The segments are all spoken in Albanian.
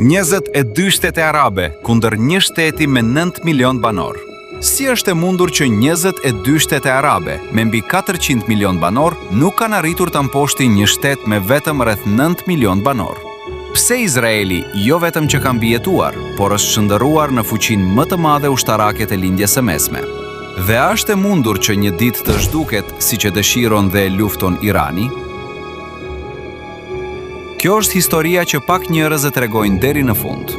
22 shtete arabe kundër një shteti me 9 milion banor. Si është e mundur që 22 shtete arabe me mbi 400 milion banor nuk kanë arritur të mposhti një shtet me vetëm rreth 9 milion banor? Pse Izraeli jo vetëm që ka mbijetuar, por është shndërruar në fuqinë më të madhe ushtarake të lindjes së mesme? Dhe a është e mundur që një ditë të zhduket siç e dëshiron dhe lufton Irani? Kjo është historia që pak njerëz e tregojnë deri në fund.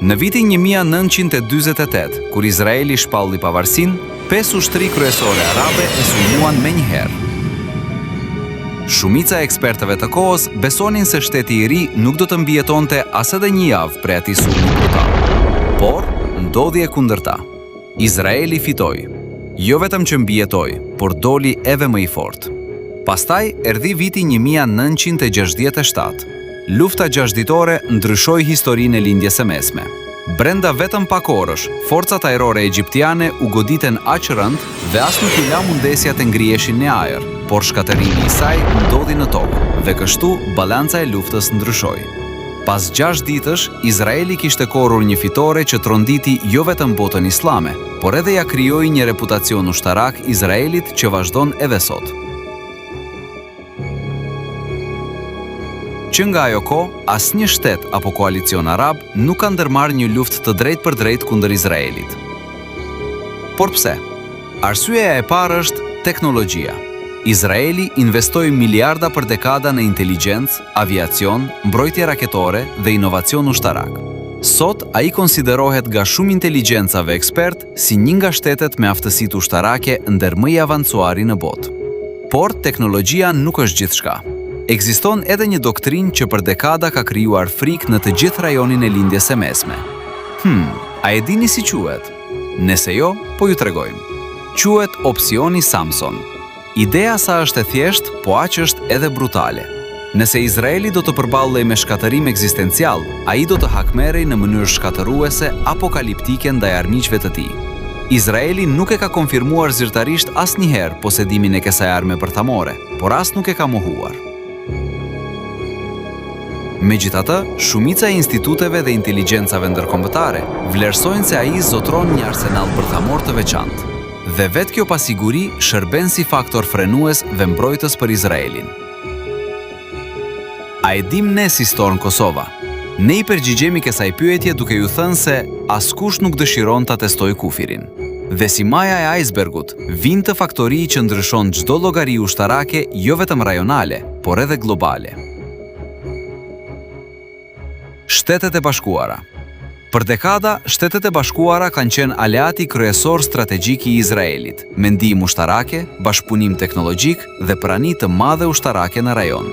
Në vitin 1948, kur Izraeli shpalli pavarësinë, 5 ushtri kryesore arabe e sulmuan menjëherë. Shumica e ekspertëve të kohës besonin se shteti i ri nuk do të mbijetonte as edhe një javë prej atij sulmi brutal. Por ndodhi e kundërta. Izraeli fitoi. Jo vetëm që mbijetoi, por doli edhe më i fortë. Pastaj erdhi viti 1967. Lufta gjashtë-ditore ndryshoi historinë e lindjes së mesme. Brenda vetëm pak orësh, forcat ajrore egjiptiane u goditen aq rënd dhe as nuk i la mundesja të ngriheshin në ajër, por shkatërimi i saj ndodhi në tokë dhe kështu balanca e luftës ndryshoi. Pas 6 ditësh, Izraeli kishte korrur një fitore që tronditi jo vetëm botën islame, por edhe ja krijoi një reputacion ushtarak Izraelit që vazhdon edhe sot. Që nga ajo kohë, asnjë shtet apo koalicion arab nuk ka ndërmarrë një luftë të drejtë për drejtë kundër Izraelit. Por pse? Arsyeja e parë është teknologjia. Izraeli investoi miliarda për dekada në inteligjencë, aviacion, mbrojtje raketore dhe inovacion ushtarak. Sot ai konsiderohet nga shumë inteligjencave ekspert si një nga shtetet me aftësitë ushtarake ndër më i avancuari në botë. Por teknologjia nuk është gjithçka. Ekziston edhe një doktrinë që për dekada ka krijuar frikë në të gjithë rajonin e lindjes së mesme. A e dini si quhet? Nëse jo, po ju tregojmë. Quhet opsioni Samson. Ideja sa është e thjeshtë, po aq është edhe brutale. Nëse Izraeli do të përballej me shkatërim ekzistencial, ai do të hakmerrej në mënyrë shkatëruese apokaliptike ndaj armiqve të tij. Izraeli nuk e ka konfirmuar zyrtarisht asnjëherë posedimin e kësaj arme bërthamore, por as nuk e ka mohuar. Megjithatë, shumica e instituteve dhe inteligjencave ndërkombëtare vlerësojnë se ai zotron një arsenal bërthamor të veçantë. Dhe vetë kjo pasiguri shërben si faktor frenues dhe mbrojtës për Izraelin. A e dim ne si Storm Kosova? Ne i përgjigjemi kësaj pyetje duke ju thënë se askush nuk dëshiron ta testojë kufirin. Dhe si maja e icebergut, vijnë të faktori që ndryshon çdo llogari ushtarake jo vetëm rajonale, por edhe globale. Shtetet e Bashkuara. Për dekada, Shtetet e Bashkuara kanë qenë aleati kryesor strategjik i Izraelit, me ndihmë ushtarake, bashkëpunim teknologjik dhe prani të madhe ushtarake në rajon.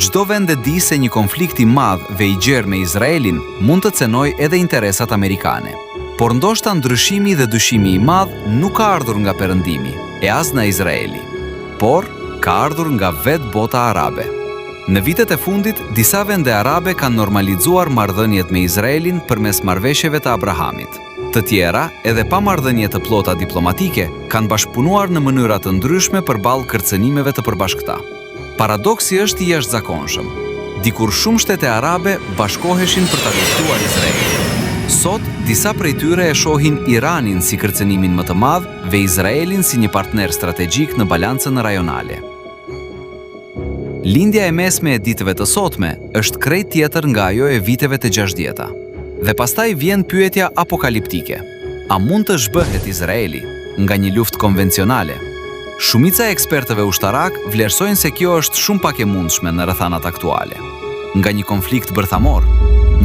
Çdo vend e di se një konflikt i madh dhe i gjerë me Izraelin mund të cenojë edhe interesat amerikane. Por ndoshta ndryshimi dhe dyshimi i madh nuk ka ardhur nga perëndimi, e as nga Izraeli, por ka ardhur nga vetë bota arabe. Në vitet e fundit, disa vende arabe kanë normalizuar marrëdhëniet me Izraelin përmes marrëveshjeve të Abrahamit. Të tjera, edhe pa marrëdhënie të plota diplomatike, kanë bashkëpunuar në mënyra të ndryshme përballë kërcënimeve të përbashkëta. Paradoksi është i jashtëzakonshëm. Dikur shumë shtete arabe bashkoheshin për ta luftuar Izraelin. Sot, disa prej tyre e shohin Iranin si kërcënimin më të madh dhe Izraelin si një partner strategjik në balancën rajonale. Lindja e mesme e ditëve të sotme është krejt tjetër nga ajo e viteve të 60-ta. Dhe pastaj vjen pyetja apokaliptike. A mund të zhbëhet Izraeli nga një luftë konvencionale? Shumica e ekspertëve ushtarak vlerësojnë se kjo është shumë pak e mundshme në rrethanat aktuale. Nga një konflikt bërthamor,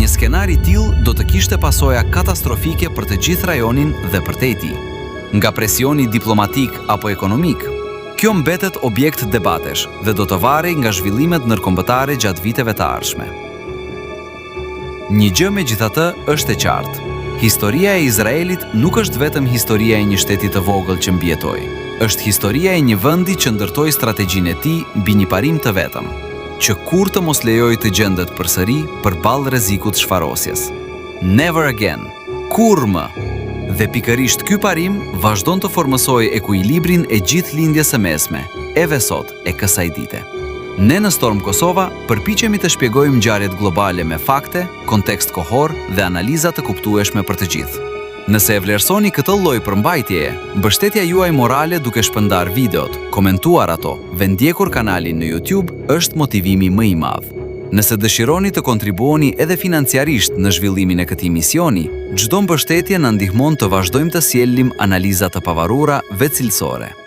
një skenar i tillë do të kishte pasoja katastrofike për të gjithë rajonin dhe për te i tij. Nga presioni diplomatik apo ekonomik, kjo mbetet objekt debatesh dhe do të varej nga zhvillimet ndërkombëtare gjatë viteve të ardhshme. Një gjë megjithatë është e qartë. Historia e Izraelit nuk është vetëm historia e një shteti të vogël që mbijetoi. Është historia e një vendi që ndërtoi strategjinë e tij mbi një parim të vetëm, që kur të mos lejojë të gjendet përsëri përballë rrezikut shfarosjes. Never again. Kurrë më. Dhe pikërisht ky parim vazhdon të formësojë ekuilibrin e gjithë lindjes së mesme, edhe sot e kësaj dite. Ne në Storm Kosova përpiqemi të shpjegojmë ngjarjet globale me fakte, kontekst kohor dhe analiza të kuptueshme për të gjithë. Nëse e vlerësoni këtë lloj përmbajtjeje, mbështetja juaj morale duke shpërndar videot, komentuar ato, ndjekur kanalin në YouTube është motivimi më i madh. Nëse dëshironi të kontribuoni edhe financiarisht në zhvillimin e këtij misioni, çdo mbështetje na ndihmon të vazhdojmë të sjellim analiza të pavarura vetëcilësore.